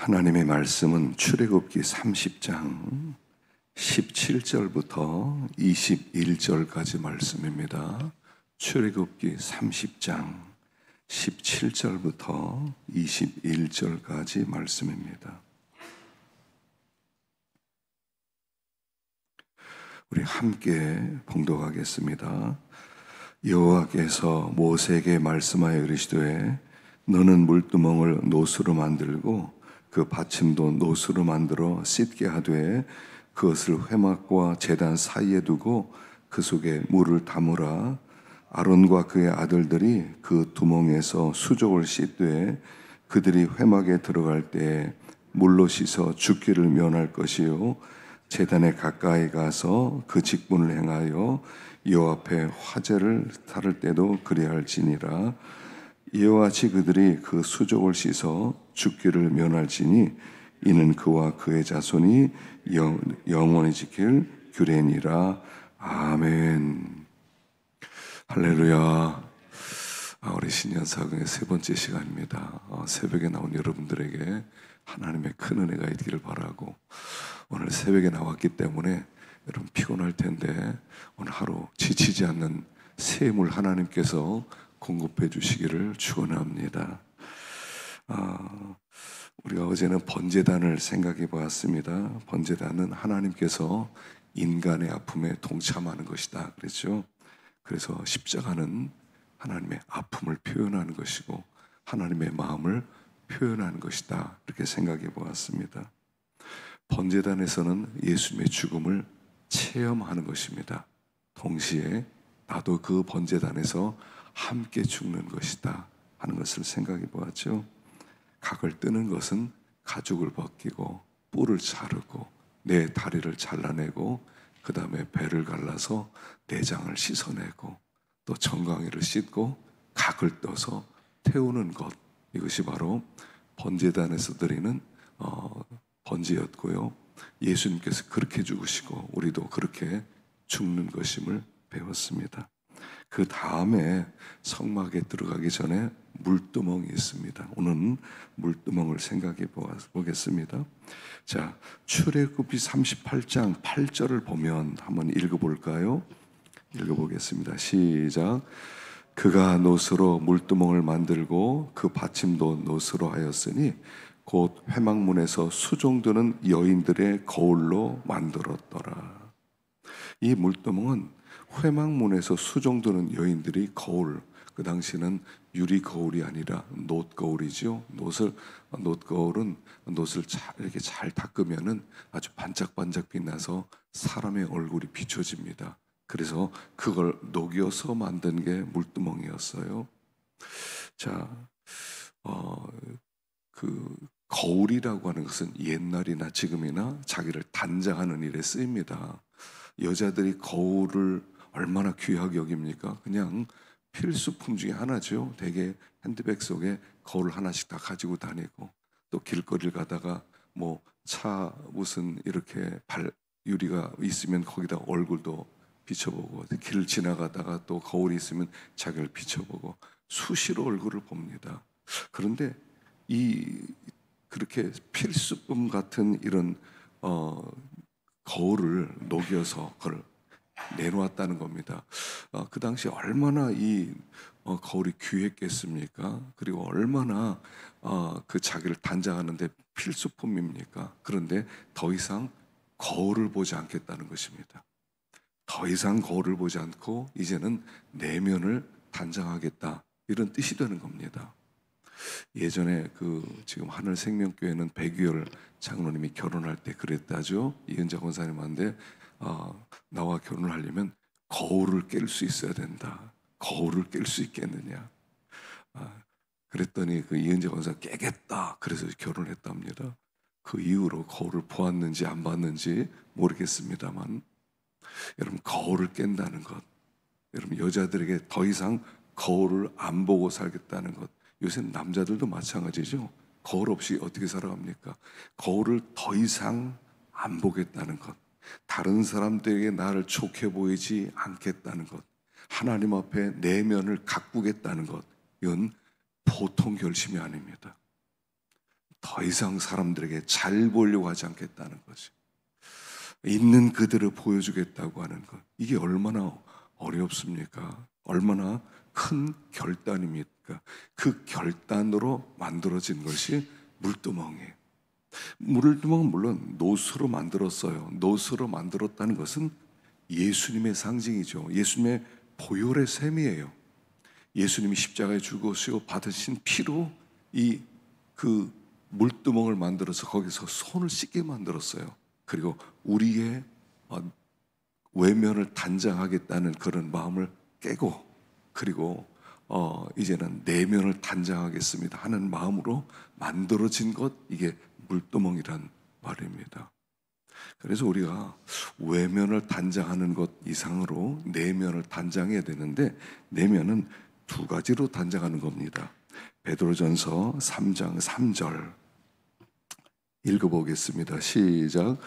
하나님의 말씀은 출애굽기 30장 17절부터 21절까지 말씀입니다. 출애굽기 30장 17절부터 21절까지 말씀입니다. 우리 함께 봉독하겠습니다. 여호와께서 모세에게 말씀하여 이르시되 너는 물두멍을 노수로 만들고 그 받침도 노수로 만들어 씻게 하되 그것을 회막과 제단 사이에 두고 그 속에 물을 담으라. 아론과 그의 아들들이 그 두멍에서 수족을 씻되 그들이 회막에 들어갈 때에 물로 씻어 죽기를 면할 것이요 제단에 가까이 가서 그 직분을 행하여 여호와 앞에 화제를 달을 때도 그리할지니라. 이와 같이 그들이 그 수족을 씻어 죽기를 면할지니 이는 그와 그의 자손이 영원히 지킬 규례니라. 아멘. 할렐루야. 우리 신년사경의 세 번째 시간입니다. 새벽에 나온 여러분들에게 하나님의 큰 은혜가 있기를 바라고, 오늘 새벽에 나왔기 때문에 여러분 피곤할 텐데 오늘 하루 지치지 않는 샘을 하나님께서 공급해 주시기를 축원합니다. 우리가 어제는 번제단을 생각해 보았습니다. 번제단은 하나님께서 인간의 아픔에 동참하는 것이다 그랬죠. 그래서 십자가는 하나님의 아픔을 표현하는 것이고 하나님의 마음을 표현하는 것이다, 이렇게 생각해 보았습니다. 번제단에서는 예수님의 죽음을 체험하는 것입니다. 동시에 나도 그 번제단에서 함께 죽는 것이다 하는 것을 생각해 보았죠. 각을 뜨는 것은 가죽을 벗기고 뿔을 자르고 내 다리를 잘라내고 그 다음에 배를 갈라서 내장을 씻어내고 또 정강이를 씻고 각을 떠서 태우는 것, 이것이 바로 번제단에서 드리는 번제였고요. 예수님께서 그렇게 죽으시고 우리도 그렇게 죽는 것임을 배웠습니다. 그 다음에 성막에 들어가기 전에 물두멍이 있습니다. 오늘은 물두멍을 생각해 보겠습니다. 자, 출애굽기 38장 8절을 보면 한번 읽어볼까요? 읽어보겠습니다. 시작. 그가 노스로 물두멍을 만들고 그 받침도 노스로 하였으니 곧 회막문에서 수종드는 여인들의 거울로 만들었더라. 이 물두멍은 회막문에서 수종드는 여인들이 거울, 그 당시는 유리 거울이 아니라 놋 거울이죠. 놋 거울은 놋을 이렇게 잘 닦으면은 아주 반짝반짝 빛나서 사람의 얼굴이 비춰집니다. 그래서 그걸 녹여서 만든 게 물두멍이었어요. 자, 그 거울이라고 하는 것은 옛날이나 지금이나 자기를 단장하는 일에 쓰입니다. 여자들이 거울을 얼마나 귀하게 여깁니까? 그냥 필수품 중에 하나죠. 대개 핸드백 속에 거울 하나씩 다 가지고 다니고, 또 길거리를 가다가 뭐 차 무슨 이렇게 유리가 있으면 거기다 얼굴도 비춰보고, 길을 지나가다가 또 거울이 있으면 자기를 비춰보고 수시로 얼굴을 봅니다. 그런데 그렇게 필수품 같은 이런 거울을 녹여서 그걸 내놓았다는 겁니다. 그 당시 얼마나 이 거울이 귀했겠습니까? 그리고 얼마나 그 자기를 단장하는데 필수품입니까? 그런데 더 이상 거울을 보지 않겠다는 것입니다. 더 이상 거울을 보지 않고 이제는 내면을 단장하겠다, 이런 뜻이 되는 겁니다. 예전에 지금 하늘생명교회는 백유열 장로님이 결혼할 때 그랬다죠. 이은자 권사님한테 나와 결혼하려면 거울을 깰 수 있어야 된다. 거울을 깰 수 있겠느냐. 그랬더니 그 이은자 권사 깨겠다, 그래서 결혼했답니다. 그 이후로 거울을 보았는지 안 봤는지 모르겠습니다만, 여러분, 거울을 깬다는 것, 여러분 여자들에게 더 이상 거울을 안 보고 살겠다는 것. 요새 남자들도 마찬가지죠. 거울 없이 어떻게 살아갑니까? 거울을 더 이상 안 보겠다는 것, 다른 사람들에게 나를 좋게 보이지 않겠다는 것, 하나님 앞에 내면을 가꾸겠다는 것, 이건 보통 결심이 아닙니다. 더 이상 사람들에게 잘 보이려고 하지 않겠다는 거죠. 있는 그대로 보여주겠다고 하는 것. 이게 얼마나 어렵습니까? 얼마나 큰 결단입니까? 그 결단으로 만들어진 것이 물두멍이에요. 물두멍은 물론 노수로 만들었어요. 노수로 만들었다는 것은 예수님의 상징이죠. 예수님의 보혈의 셈이에요. 예수님이 십자가에 죽으시고 받으신 피로 이 그 물두멍을 만들어서 거기서 손을 씻게 만들었어요. 그리고 우리의 외면을 단장하겠다는 그런 마음을 깨고, 그리고 이제는 내면을 단장하겠습니다 하는 마음으로 만들어진 것, 이게 물두멍이란 말입니다. 그래서 우리가 외면을 단장하는 것 이상으로 내면을 단장해야 되는데, 내면은 두 가지로 단장하는 겁니다. 베드로전서 3장 3절 읽어보겠습니다. 시작.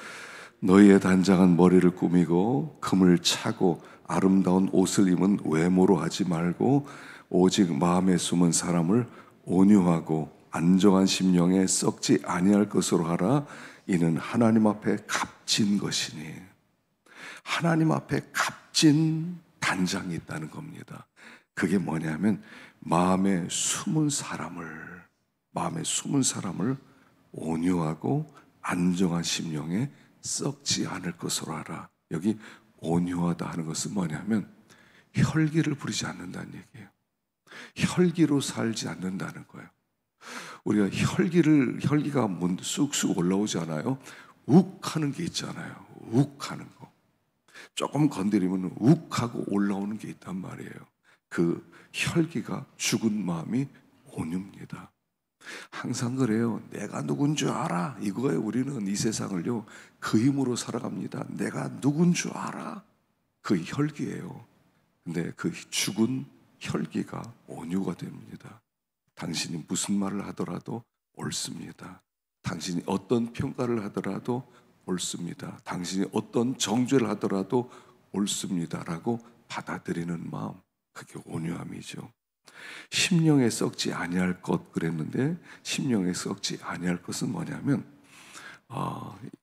너희의 단장한 머리를 꾸미고 금을 차고 아름다운 옷을 입은 외모로 하지 말고 오직 마음에 숨은 사람을 온유하고 안정한 심령에 썩지 아니할 것으로 하라. 이는 하나님 앞에 값진 것이니. 하나님 앞에 값진 단장이 있다는 겁니다. 그게 뭐냐면 마음에 숨은 사람을 온유하고 안정한 심령에 썩지 않을 것으로 하라. 여기 온유하다 하는 것은 뭐냐면 혈기를 부리지 않는다는 얘기예요. 혈기로 살지 않는다는 거예요. 우리가 혈기가 쑥쑥 올라오지 않아요? 욱 하는 게 있잖아요. 욱 하는 거. 조금 건드리면 욱 하고 올라오는 게 있단 말이에요. 그 혈기가 죽은 마음이 온유입니다. 항상 그래요. 내가 누군 줄 알아. 이거에 우리는 이 세상을요, 그 힘으로 살아갑니다. 내가 누군 줄 알아. 그 혈기예요. 근데 그 죽은 혈기가 온유가 됩니다. 당신이 무슨 말을 하더라도 옳습니다. 당신이 어떤 평가를 하더라도 옳습니다. 당신이 어떤 정죄를 하더라도 옳습니다라고 받아들이는 마음, 그게 온유함이죠. 심령에 썩지 아니할 것 그랬는데, 심령에 썩지 아니할 것은 뭐냐면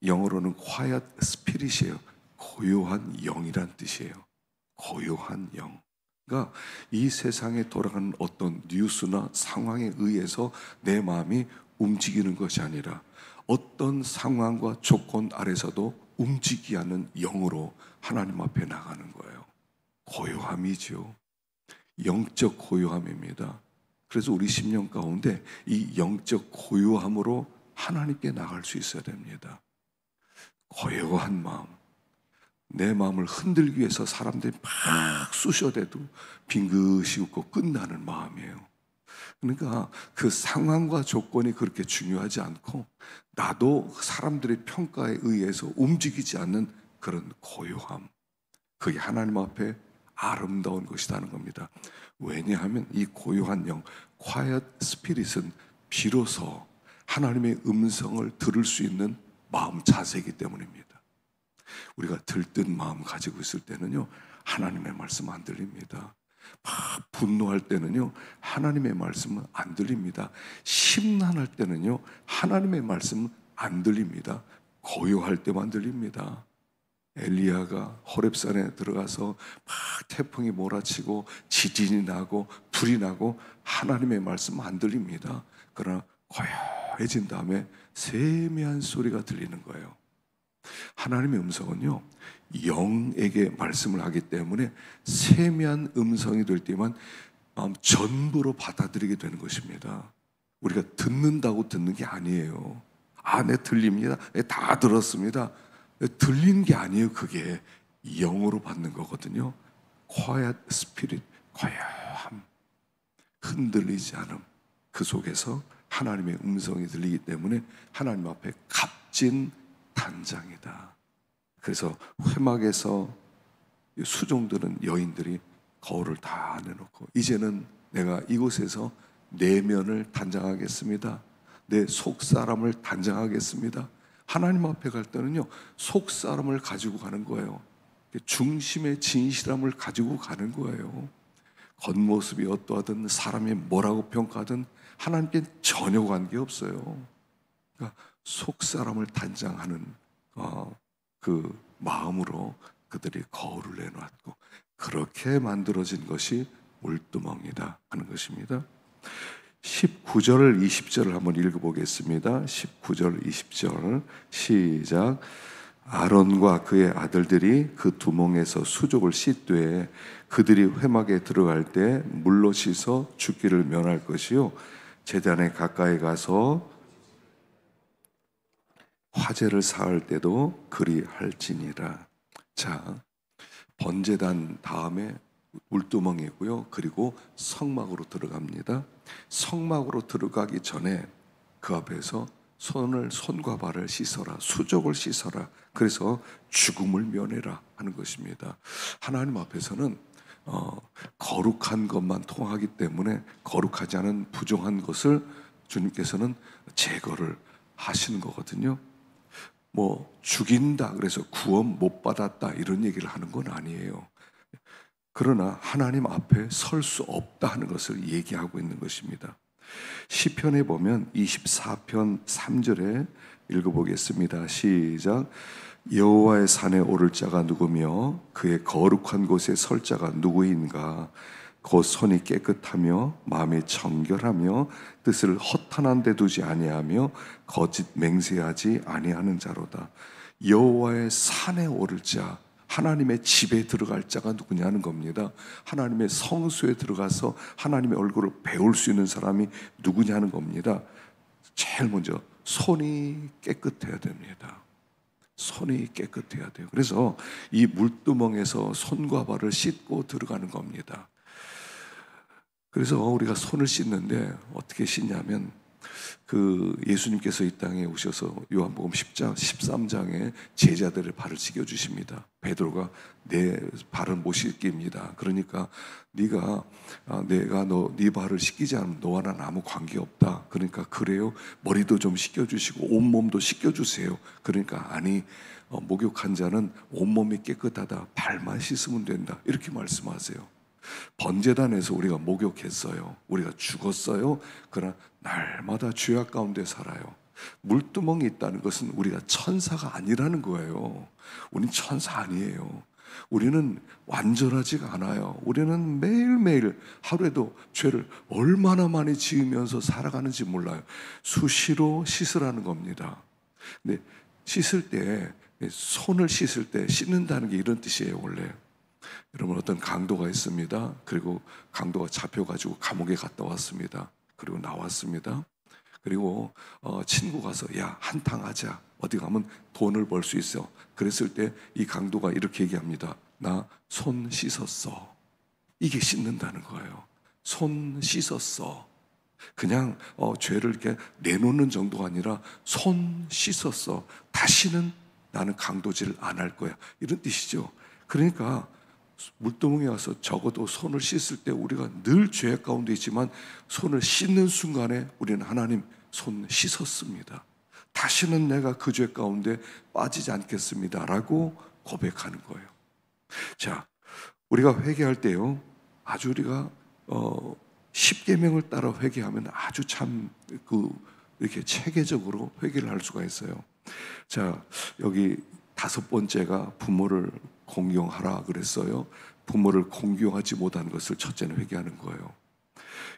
영어로는 quiet spirit이에요. 고요한 영이란 뜻이에요. 고요한 영. 그러니까 이 세상에 돌아가는 어떤 뉴스나 상황에 의해서 내 마음이 움직이는 것이 아니라 어떤 상황과 조건 아래서도 움직이지 않는 영으로 하나님 앞에 나가는 거예요. 고요함이죠. 영적 고요함입니다. 그래서 우리 심령 가운데 이 영적 고요함으로 하나님께 나갈 수 있어야 됩니다. 고요한 마음. 내 마음을 흔들기 위해서 사람들이 막 쑤셔대도 빙긋이 웃고 끝나는 마음이에요. 그러니까 그 상황과 조건이 그렇게 중요하지 않고 나도 사람들의 평가에 의해서 움직이지 않는 그런 고요함, 그게 하나님 앞에 아름다운 것이라는 겁니다. 왜냐하면 이 고요한 영, quiet spirit은 비로소 하나님의 음성을 들을 수 있는 마음 자세이기 때문입니다. 우리가 들뜬 마음 가지고 있을 때는요, 하나님의 말씀 안 들립니다. 막 분노할 때는요, 하나님의 말씀은 안 들립니다. 심란할 때는요, 하나님의 말씀은 안 들립니다. 고요할 때만 들립니다. 엘리야가 호렙산에 들어가서 막 태풍이 몰아치고 지진이 나고 불이 나고 하나님의 말씀 안 들립니다. 그러나 고요해진 다음에 세미한 소리가 들리는 거예요. 하나님의 음성은요, 영에게 말씀을 하기 때문에 세미한 음성이 될 때만 전부로 받아들이게 되는 것입니다. 우리가 듣는다고 듣는 게 아니에요. 네 들립니다. 네, 다 들었습니다. 들리는 게 아니에요. 그게 영으로 받는 거거든요. quiet spirit, 고요함, 흔들리지 않음. 그 속에서 하나님의 음성이 들리기 때문에 하나님 앞에 값진 단장이다. 그래서 회막에서 수종드는 여인들이 거울을 다 내놓고, 이제는 내가 이곳에서 내면을 단장하겠습니다. 내 속사람을 단장하겠습니다. 하나님 앞에 갈 때는요, 속사람을 가지고 가는 거예요. 중심의 진실함을 가지고 가는 거예요. 겉모습이 어떠하든 사람이 뭐라고 평가하든 하나님께 전혀 관계없어요. 그러니까 속 사람을 단장하는 그 마음으로 그들이 거울을 내놓았고 그렇게 만들어진 것이 물두멍이다 하는 것입니다. 19절 20절을 한번 읽어보겠습니다. 19절 20절 시작. 아론과 그의 아들들이 그 두멍에서 수족을 씻되 그들이 회막에 들어갈 때 물로 씻어 죽기를 면할 것이요 제단에 가까이 가서 화제를 사을 때도 그리할지니라. 자, 번제단 다음에 물두멍이고요. 그리고 성막으로 들어갑니다. 성막으로 들어가기 전에 그 앞에서 손과 발을 씻어라, 수족을 씻어라. 그래서 죽음을 면해라 하는 것입니다. 하나님 앞에서는 거룩한 것만 통하기 때문에 거룩하지 않은 부정한 것을 주님께서는 제거를 하시는 거거든요. 뭐 죽인다 그래서 구원 못 받았다 이런 얘기를 하는 건 아니에요. 그러나 하나님 앞에 설 수 없다 하는 것을 얘기하고 있는 것입니다. 시편에 보면 24편 3절에 읽어보겠습니다. 시작. 여호와의 산에 오를 자가 누구며 그의 거룩한 곳에 설 자가 누구인가. 곧 손이 깨끗하며 마음이 정결하며 뜻을 허탄한 데 두지 아니하며 거짓 맹세하지 아니하는 자로다. 여호와의 산에 오를 자, 하나님의 집에 들어갈 자가 누구냐는 겁니다. 하나님의 성소에 들어가서 하나님의 얼굴을 배울 수 있는 사람이 누구냐는 겁니다. 제일 먼저 손이 깨끗해야 됩니다. 손이 깨끗해야 돼요. 그래서 이 물두멍에서 손과 발을 씻고 들어가는 겁니다. 그래서 우리가 손을 씻는데 어떻게 씻냐면 그 예수님께서 이 땅에 오셔서 요한복음 10장 13장에 제자들의 발을 씻겨 주십니다. 베드로가 내 발을 못 씻깁니다. 그러니까 내가 네 발을 씻기지 않으면 너와 난 아무 관계 없다. 그러니까 그래요. 머리도 좀 씻겨 주시고 온몸도 씻겨 주세요. 그러니까 아니 목욕한 자는 온몸이 깨끗하다. 발만 씻으면 된다. 이렇게 말씀하세요. 번제단에서 우리가 목욕했어요. 우리가 죽었어요. 그러나 날마다 죄악 가운데 살아요. 물두멍이 있다는 것은 우리가 천사가 아니라는 거예요. 우린 천사 아니에요. 우리는 완전하지가 않아요. 우리는 매일매일 하루에도 죄를 얼마나 많이 지으면서 살아가는지 몰라요. 수시로 씻으라는 겁니다. 근데 씻을 때 손을 씻을 때 씻는다는 게 이런 뜻이에요. 원래 여러분 어떤 강도가 있습니다. 그리고 강도가 잡혀가지고 감옥에 갔다 왔습니다. 그리고 나왔습니다. 그리고 친구 가서 야 한탕 하자. 어디 가면 돈을 벌 수 있어. 그랬을 때 이 강도가 이렇게 얘기합니다. 나 손 씻었어. 이게 씻는다는 거예요. 손 씻었어. 그냥 죄를 이렇게 내놓는 정도가 아니라 손 씻었어. 다시는 나는 강도질 안 할 거야. 이런 뜻이죠. 그러니까 물두멍에 와서 적어도 손을 씻을 때 우리가 늘 죄 가운데 있지만 손을 씻는 순간에 우리는 하나님 손 씻었습니다. 다시는 내가 그 죄 가운데 빠지지 않겠습니다. 라고 고백하는 거예요. 자, 우리가 회개할 때요. 아주 우리가 10계명을 따라 회개하면 아주 참 이렇게 체계적으로 회개를 할 수가 있어요. 자, 여기 5번째가 부모를 공경하라 그랬어요. 부모를 공경하지 못한 것을 첫째는 회개하는 거예요.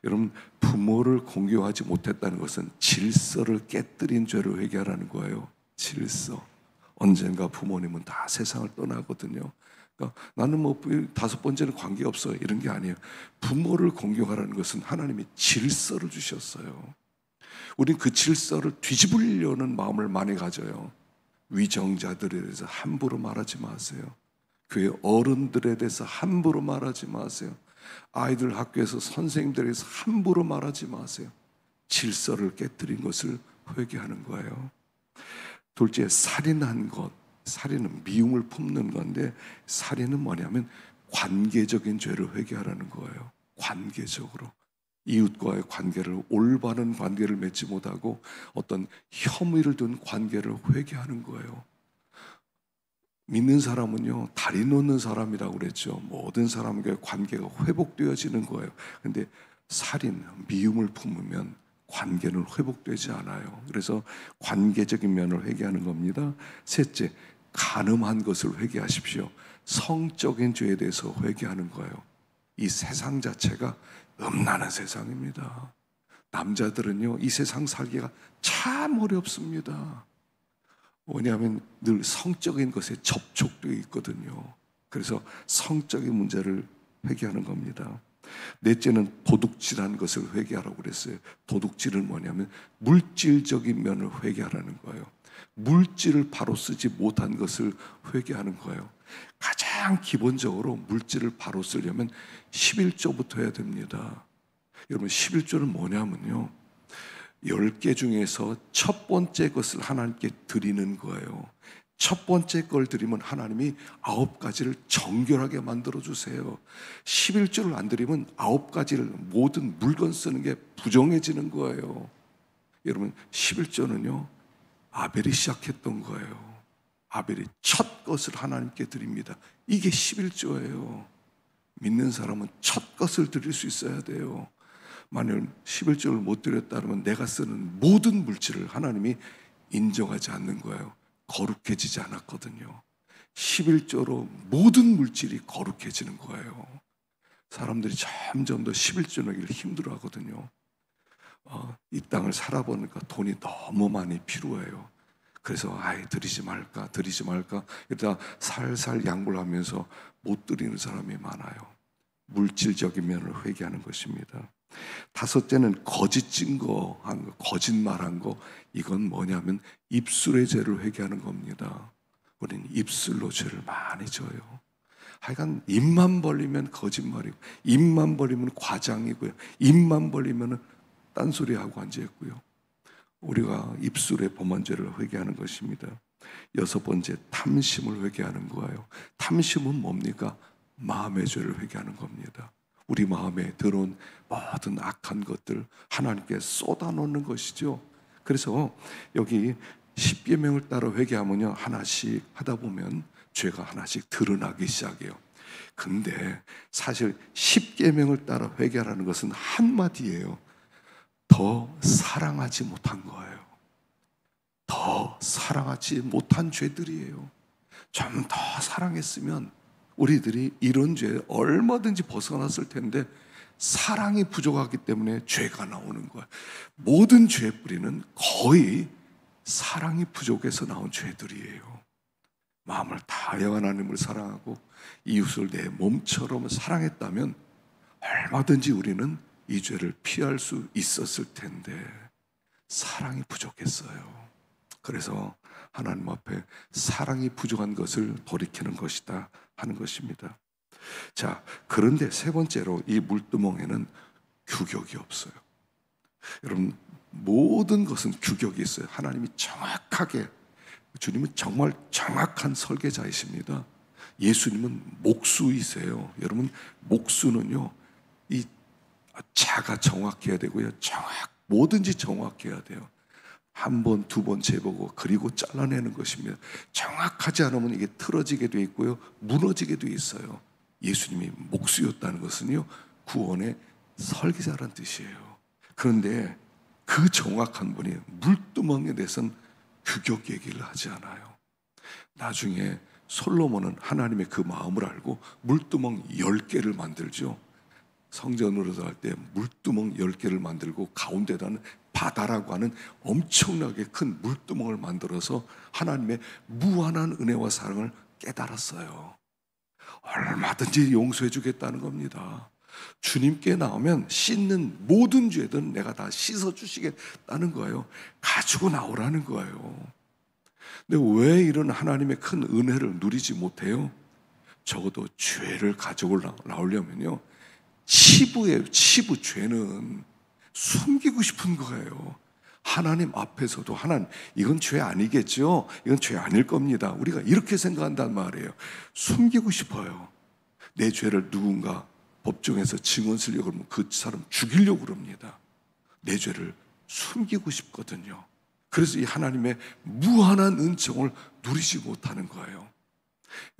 여러분, 부모를 공경하지 못했다는 것은 질서를 깨뜨린 죄를 회개하라는 거예요. 질서. 언젠가 부모님은 다 세상을 떠나거든요. 그러니까 나는 뭐 5번째는 관계없어 이런 게 아니에요. 부모를 공경하라는 것은 하나님이 질서를 주셨어요. 우린 그 질서를 뒤집으려는 마음을 많이 가져요. 위정자들에 대해서 함부로 말하지 마세요. 교회 어른들에 대해서 함부로 말하지 마세요. 아이들 학교에서 선생님들에 대해서 함부로 말하지 마세요. 질서를 깨뜨린 것을 회개하는 거예요. 둘째, 살인한 것. 살인은 미움을 품는 건데 살인은 뭐냐면 관계적인 죄를 회개하라는 거예요. 관계적으로. 이웃과의 관계를 올바른 관계를 맺지 못하고 어떤 혐의를 둔 관계를 회개하는 거예요. 믿는 사람은요 다리 놓는 사람이라고 그랬죠. 모든 사람과의 관계가 회복되어지는 거예요. 근데 살인, 미움을 품으면 관계는 회복되지 않아요. 그래서 관계적인 면을 회개하는 겁니다. 셋째, 간음한 것을 회개하십시오. 성적인 죄에 대해서 회개하는 거예요. 이 세상 자체가 음란한 세상입니다. 남자들은요, 이 세상 살기가 참 어렵습니다. 뭐냐면 늘 성적인 것에 접촉되어 있거든요. 그래서 성적인 문제를 회개하는 겁니다. 넷째는 도둑질한 것을 회개하라고 그랬어요. 도둑질은 뭐냐면 물질적인 면을 회개하라는 거예요. 물질을 바로 쓰지 못한 것을 회개하는 거예요. 가장 기본적으로 물질을 바로 쓰려면 11조부터 해야 됩니다. 여러분, 11조는 뭐냐면요, 10개 중에서 첫 번째 것을 하나님께 드리는 거예요. 첫 번째 걸 드리면 하나님이 9가지를 정결하게 만들어 주세요. 11조를 안 드리면 9가지를 모든 물건 쓰는 게 부정해지는 거예요. 여러분, 11조는요 아벨이 시작했던 거예요. 아벨이 첫 것을 하나님께 드립니다. 이게 11조예요. 믿는 사람은 첫 것을 드릴 수 있어야 돼요. 만약 11조를 못 드렸다면 내가 쓰는 모든 물질을 하나님이 인정하지 않는 거예요. 거룩해지지 않았거든요. 11조로 모든 물질이 거룩해지는 거예요. 사람들이 점점 더 11조 내기를 힘들어 하거든요. 이 땅을 살아보니까 돈이 너무 많이 필요해요. 그래서 드리지 말까 이러다 살살 양보를 하면서 못 드리는 사람이 많아요. 물질적인 면을 회개하는 것입니다. 다섯째는 거짓 증거한 거, 거짓말한 거. 이건 뭐냐면 입술의 죄를 회개하는 겁니다. 우리는 입술로 죄를 많이 져요. 하여간 입만 벌리면 거짓말이고, 입만 벌리면 과장이고요, 입만 벌리면 딴소리하고 앉아있고요. 우리가 입술의 범한 죄를 회개하는 것입니다. 여섯 번째, 탐심을 회개하는 거예요. 탐심은 뭡니까? 마음의 죄를 회개하는 겁니다. 우리 마음에 들어온 모든 악한 것들 하나님께 쏟아놓는 것이죠. 그래서 여기 10계명을 따라 회개하면요, 하나씩 하다 보면 죄가 하나씩 드러나기 시작해요. 근데 사실 10계명을 따라 회개하라는 것은 한마디예요. 더 사랑하지 못한 거예요. 더 사랑하지 못한 죄들이에요. 좀 더 사랑했으면 우리들이 이런 죄에 얼마든지 벗어났을 텐데 사랑이 부족하기 때문에 죄가 나오는 거예요. 모든 죄의 뿌리는 거의 사랑이 부족해서 나온 죄들이에요. 마음을 다하여 하나님을 사랑하고 이웃을 내 몸처럼 사랑했다면 얼마든지 우리는 이 죄를 피할 수 있었을 텐데 사랑이 부족했어요. 그래서 하나님 앞에 사랑이 부족한 것을 돌이키는 것이다 하는 것입니다. 자, 그런데 세 번째로 이 물두멍에는 규격이 없어요. 여러분, 모든 것은 규격이 있어요. 하나님이 정확하게, 주님은 정말 정확한 설계자이십니다. 예수님은 목수이세요. 여러분, 목수는요, 이 자가 정확해야 되고요, 뭐든지 정확해야 돼요. 한 번, 두 번 재보고 그리고 잘라내는 것입니다. 정확하지 않으면 이게 틀어지게 돼 있고요, 무너지게 돼 있어요. 예수님이 목수였다는 것은요, 구원의 설계자란 뜻이에요. 그런데 그 정확한 분이 물두멍에 대해서는 규격 얘기를 하지 않아요. 나중에 솔로몬은 하나님의 그 마음을 알고 물두멍 10개를 만들죠. 성전으로 들어갈 때 물두멍 10개를 만들고 가운데다는 바다라고 하는 엄청나게 큰 물두멍을 만들어서 하나님의 무한한 은혜와 사랑을 깨달았어요. 얼마든지 용서해 주겠다는 겁니다. 주님께 나오면 씻는 모든 죄들은 내가 다 씻어 주시겠다는 거예요. 가지고 나오라는 거예요. 근데 왜 이런 하나님의 큰 은혜를 누리지 못해요? 적어도 죄를 가지고 나오려면요, 치부예요. 치부. 죄는 숨기고 싶은 거예요. 하나님 앞에서도 하나님, 이건 죄 아니겠죠? 이건 죄 아닐 겁니다. 우리가 이렇게 생각한단 말이에요. 숨기고 싶어요. 내 죄를 누군가 법정에서 증언 쓰려고 그러면 그 사람 죽이려고 그럽니다. 내 죄를 숨기고 싶거든요. 그래서 이 하나님의 무한한 은총을 누리지 못하는 거예요.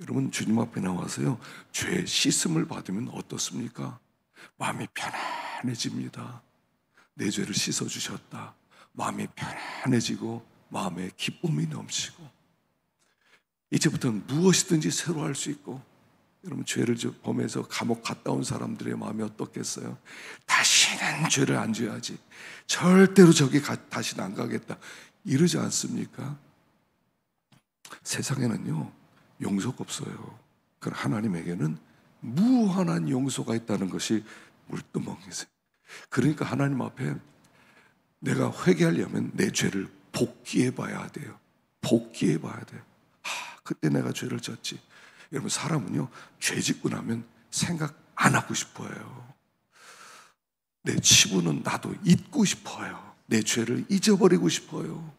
여러분, 주님 앞에 나와서요, 죄 씻음을 받으면 어떻습니까? 마음이 편안해집니다. 내 죄를 씻어주셨다. 마음이 편안해지고 마음에 기쁨이 넘치고 이제부터는 무엇이든지 새로 할 수 있고, 여러분 죄를 범해서 감옥 갔다 온 사람들의 마음이 어떻겠어요? 다시는 죄를 안 지어야지, 절대로 저기 다시는 안 가겠다 이러지 않습니까? 세상에는요 용서가 없어요. 그러나 하나님에게는 무한한 용서가 있다는 것이 물두멍이세요. 그러니까 하나님 앞에 내가 회개하려면 내 죄를 복기해 봐야 돼요. 복기해 봐야 돼요. 그때 내가 죄를 졌지. 여러분 사람은요 죄 짓고 나면 생각 안 하고 싶어요. 내 치부는 나도 잊고 싶어요. 내 죄를 잊어버리고 싶어요.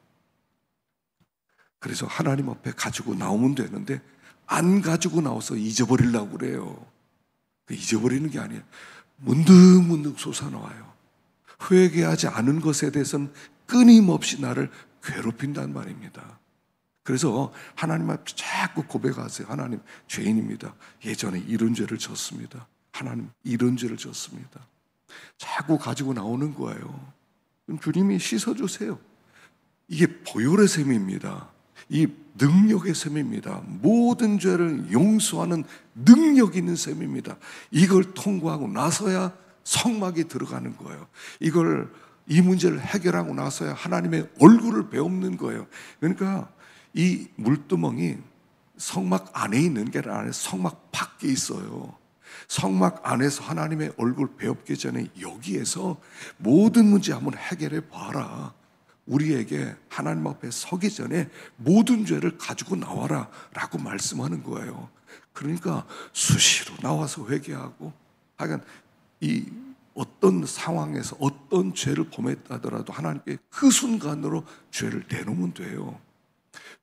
그래서 하나님 앞에 가지고 나오면 되는데 안 가지고 나와서 잊어버리려고 그래요. 잊어버리는 게 아니에요. 문득문득 솟아나와요. 회개하지 않은 것에 대해서는 끊임없이 나를 괴롭힌단 말입니다. 그래서 하나님 앞에 자꾸 고백하세요. 하나님, 죄인입니다. 예전에 이런 죄를 졌습니다. 하나님, 이런 죄를 졌습니다. 자꾸 가지고 나오는 거예요. 그럼 주님이 씻어주세요. 이게 보혈의 셈입니다. 이 능력의 셈입니다. 모든 죄를 용서하는 능력이 있는 셈입니다. 이걸 통과하고 나서야 성막이 들어가는 거예요. 이 문제를 해결하고 나서야 하나님의 얼굴을 배우는 거예요. 그러니까 이 물두멍이 성막 안에 있는 게 아니라 성막 밖에 있어요. 성막 안에서 하나님의 얼굴 배우기 전에 여기에서 모든 문제 한번 해결해 봐라. 우리에게 하나님 앞에 서기 전에 모든 죄를 가지고 나와라 라고 말씀하는 거예요. 그러니까 수시로 나와서 회개하고, 하여간 이 어떤 상황에서 어떤 죄를 범했다더라도 하나님께 그 순간으로 죄를 내놓으면 돼요.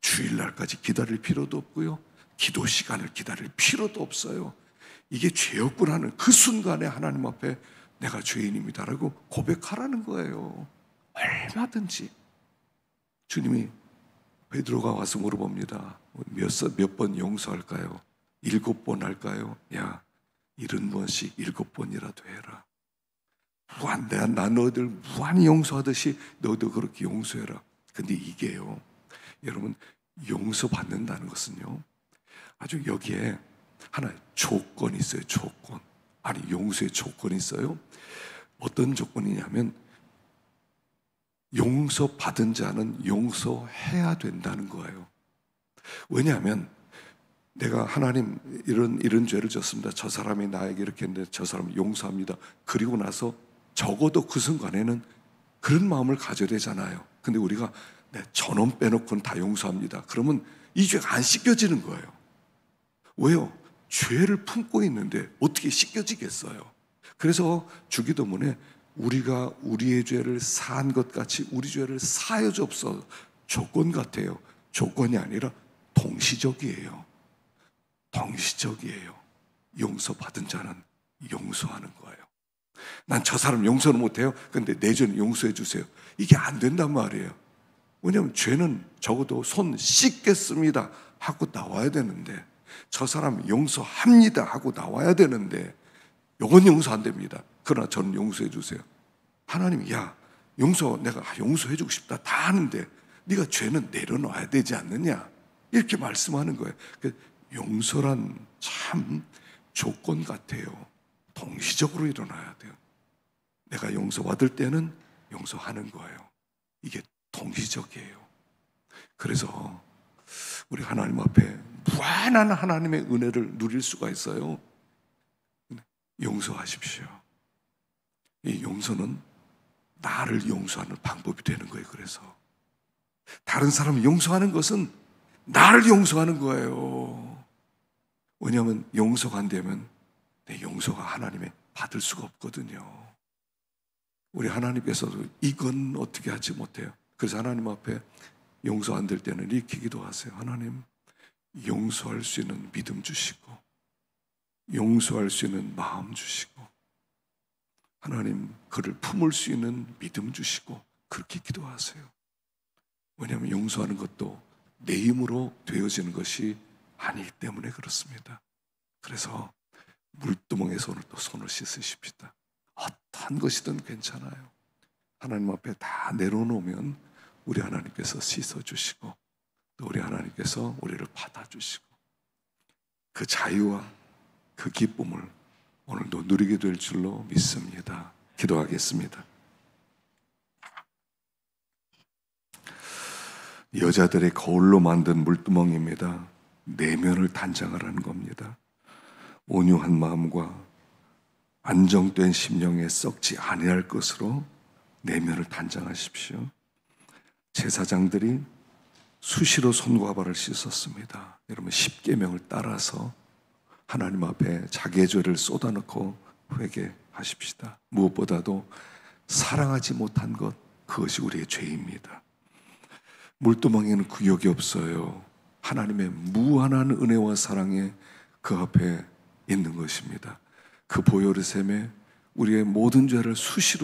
주일날까지 기다릴 필요도 없고요, 기도 시간을 기다릴 필요도 없어요. 이게 죄였구나 하는 그 순간에 하나님 앞에 내가 죄인입니다라고 고백하라는 거예요. 얼마든지. 주님이 베드로가 와서 물어봅니다. 몇 번 용서할까요? 7번 할까요? 야, 70번씩 7번이라도 해라. 난 너희들 무한히 용서하듯이 너희도 그렇게 용서해라. 근데 이게요, 여러분, 용서받는다는 것은요, 아주 여기에 하나 조건이 있어요. 조건. 아니, 용서의 조건이 있어요. 어떤 조건이냐면 용서받은 자는 용서해야 된다는 거예요. 왜냐하면 내가 하나님 이런 죄를 졌습니다. 저 사람이 나에게 이렇게 했는데 저 사람 용서합니다. 그리고 나서 적어도 그 순간에는 그런 마음을 가져야 되잖아요. 근데 우리가 저놈 빼놓고는 다 용서합니다. 그러면 이 죄가 안 씻겨지는 거예요. 왜요? 죄를 품고 있는데 어떻게 씻겨지겠어요? 그래서 주기도문에 우리가 우리의 죄를 사한 것 같이 우리 죄를 사여 주옵소서. 조건 같아요. 조건이 아니라 동시적이에요. 동시적이에요. 용서받은 자는 용서하는 거예요. 난 저 사람 용서는 못해요. 근데 내 죄는 용서해 주세요. 이게 안 된단 말이에요. 왜냐하면 죄는 적어도 손 씻겠습니다 하고 나와야 되는데, 저 사람 용서합니다 하고 나와야 되는데, 이건 용서 안 됩니다. 그러나 저는 용서해 주세요. 하나님이 내가 용서해 주고 싶다 다 하는데 네가 죄는 내려놔야 되지 않느냐, 이렇게 말씀하는 거예요. 용서란 참 조건 같아요. 동시적으로 일어나야 돼요. 내가 용서받을 때는 용서하는 거예요. 이게 동시적이에요. 그래서 우리 하나님 앞에 무한한 하나님의 은혜를 누릴 수가 있어요. 용서하십시오. 이 용서는 나를 용서하는 방법이 되는 거예요. 그래서 다른 사람을 용서하는 것은 나를 용서하는 거예요. 왜냐하면 용서가 안 되면 내 용서가 하나님의 받을 수가 없거든요. 우리 하나님께서도 이건 어떻게 하지 못해요. 그래서 하나님 앞에 용서 안 될 때는 이렇게 기도하세요. 하나님, 용서할 수 있는 믿음 주시고 용서할 수 있는 마음 주시고 하나님, 그를 품을 수 있는 믿음 주시고 그렇게 기도하세요. 왜냐하면 용서하는 것도 내 힘으로 되어지는 것이 아니기 때문에 그렇습니다. 그래서 물두멍에서 오늘 또 손을 씻으십시다. 어떤 것이든 괜찮아요. 하나님 앞에 다 내려놓으면 우리 하나님께서 씻어주시고 또 우리 하나님께서 우리를 받아주시고 그 자유와 그 기쁨을 오늘도 누리게 될 줄로 믿습니다. 기도하겠습니다. 여자들의 거울로 만든 물두멍입니다. 내면을 단장하라는 겁니다. 온유한 마음과 안정된 심령에 썩지 아니할 것으로 내면을 단장하십시오. 제사장들이 수시로 손과 발을 씻었습니다. 여러분 10계명을 따라서 하나님 앞에 자기의 죄를 쏟아놓고 회개하십시다. 무엇보다도 사랑하지 못한 것, 그것이 우리의 죄입니다. 물두멍에는 구역이 없어요. 하나님의 무한한 은혜와 사랑에 그 앞에 있는 것입니다. 그 보혈의 샘에 우리의 모든 죄를 수시로